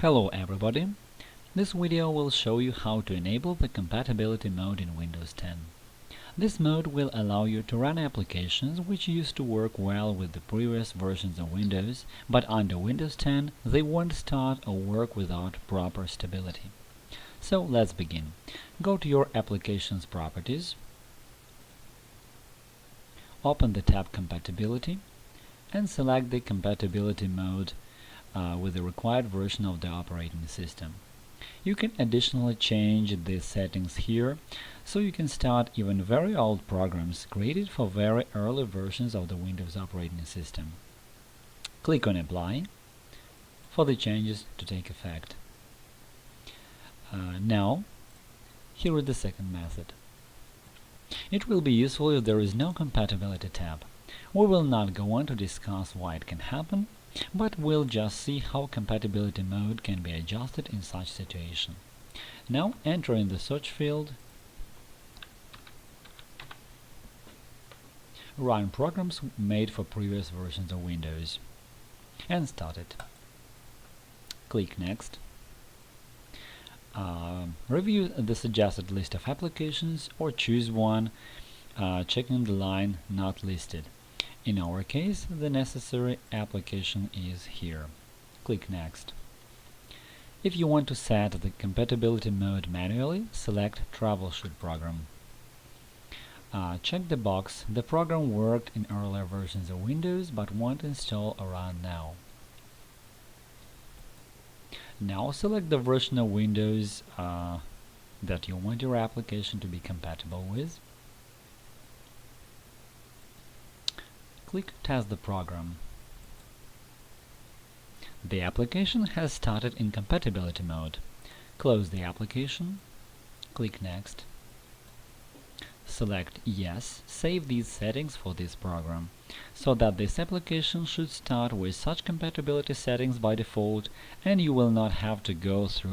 Hello everybody! This video will show you how to enable the compatibility mode in Windows 10. This mode will allow you to run applications which used to work well with the previous versions of Windows, but under Windows 10 they won't start or work without proper stability. So let's begin. Go to your Applications Properties, open the tab Compatibility, and select the compatibility mode with the required version of the operating system. You can additionally change the settings here, so you can start even very old programs created for very early versions of the Windows operating system. Click on Apply for the changes to take effect. Now, here is the second method. It will be useful if there is no compatibility tab. We will not go on to discuss why it can happen, but we'll just see how compatibility mode can be adjusted in such situation. Now enter in the search field Run programs made for previous versions of Windows and start it. Click Next. Review the suggested list of applications or choose one, checking the line Not Listed. In our case, the necessary application is here. Click Next. If you want to set the compatibility mode manually, select Troubleshoot Program. Check the box The program worked in earlier versions of Windows but won't install or run now. Now select the version of Windows that you want your application to be compatible with. Click Test the program. The application has started in compatibility mode. Close the application. Click Next. Select Yes, save these settings for this program, so that this application should start with such compatibility settings by default, and you will not have to go through